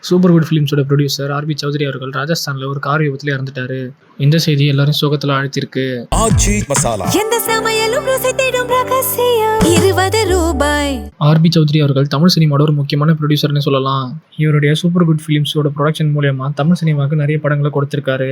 Super good ஃபிலிம்ஸோட producer RB Choudhary அவர்கள் ராஜஸ்தான்ல ஒரு கார் விபத்துல இறந்துட்டாரு. இந்த செய்தி எல்லாரும் சோகத்துல ஆழ்த்திருக்கு. எந்த சமையலும் ருசி தேடும் ரகசியம் 20 ரூபாய். ஆர்பி சௌத்ரி அவர்கள் தமிழ் சினிமாவோட ஒரு முக்கியமான ப்ரொடியூசர்னு சொல்லலாம். இவருடைய சூப்பர் குட் ஃபிலிம்ஸோட ப்ரொடக்ஷன் மூலமா தமிழ் சினிமாவுக்கு நிறைய படங்களை கொடுத்திருக்காரு.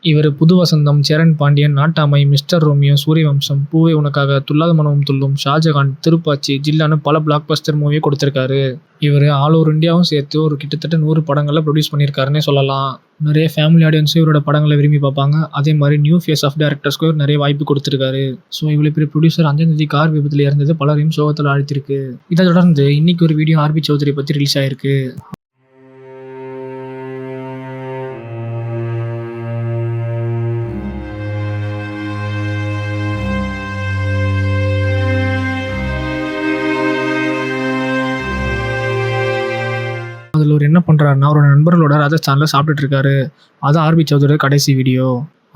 இவர் புது வசந்தம், சேரன் பாண்டியன், நாட்டாமை, மிஸ்டர் ரோமியோ, சூரியவம்சம், பூவே உனக்காக, துல்லாத மனமும் துள்ளும், ஷாஜகான், திருப்பாச்சி, ஜில்லான்னு பல பிளாக் பஸ்டர் மூவியை கொடுத்திருக்காரு. இவர் ஆல் ஓவர் இந்தியாவும் சேர்த்து ஒரு கிட்டத்தட்ட 100 படங்களை ப்ரொடியூஸ் பண்ணியிருக்காருன்னே சொல்லலாம். நிறைய ஃபேமிலி ஆடியன்ஸும் இவரோட படங்களை விரும்பி பார்ப்பாங்க. அதே மாதிரி நியூ ஃபேஸ் ஆஃப் டேரக்டர்ஸ்க்கு இவர் நிறைய வாய்ப்பு கொடுத்திருக்காரு. ஸோ இவ்வளோ பெரிய ப்ரொடியூசர் 5ஆம் தேதி கார் விபத்தில் இறந்தது பலரையும் சோகத்தில் ஆழ்த்திருக்கு. இதை தொடர்ந்து இன்னைக்கு ஒரு வீடியோ ஆர்பி சௌத்ரி பற்றி ரிலீஸ் ஆயிருக்கு. அதில் அவர் என்ன பண்ணுறாருன்னா, அவரோட நண்பர்களோட ராஜஸ்தானில் சாப்பிட்டுட்டு இருக்காரு. அதான் ஆர்பி சௌத்ரியோட கடைசி வீடியோ.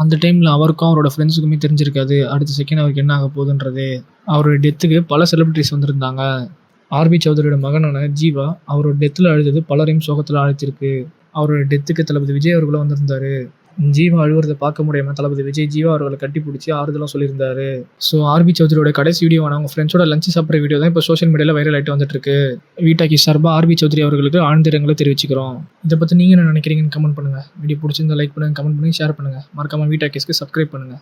அந்த டைமில் அவருக்கும் அவரோட ஃப்ரெண்ட்ஸுக்குமே தெரிஞ்சிருக்காது அடுத்த செகண்ட் அவருக்கு என்ன ஆக போகுதுன்றது. அவரோட டெத்துக்கு பல செலிபிரிட்டிஸ் வந்திருந்தாங்க. ஆர்பி சௌத்ரியோட மகனான ஜீவா அவரோட டெத்தில் அழுதது பலரையும் சோகத்தில் ஆழ்த்திருக்கு. அவரோட டெத்துக்கு தளபதி விஜய் அவர்களும் வந்திருந்தாரு. ஜீவா அழுவுறதை பார்க்க முடியாமல் தளபதி விஜய் ஜீவா அவர்களை கட்டி பிடிச்சி ஆறுதலாம் சொல்லியிருந்தாரு. ஸோ ஆர்பி சௌத்ரியோட கடைசி வீடியோவான அவங்க ஃப்ரெண்ட்ஸோட லஞ்ச் சாப்பிட்ற வீடியோ தான் இப்போ சோஷியல் மீடியாவில் வைரல் ஆகிட்டு வந்துட்டு இருக்கு. வீட்டாக்கி சார்பாக ஆர்பி சௌத்ரி அவர்களுக்கு ஆழ்ந்த இரங்கலை தெரிவிச்சுக்கிறோம். இதை பற்றி நீங்கள் என்ன நினைக்கிறீங்கன்னு கமெண்ட் பண்ணுங்கள். வீடியோ பிடிச்சிருந்தா லைக் பண்ணுங்கள், கமெண்ட் பண்ணுங்கள், ஷேர் பண்ணுங்கள். மறக்காமல் வீட்டாக்கிஸ்க்கு சப்ஸ்கிரைப் பண்ணுங்கள்.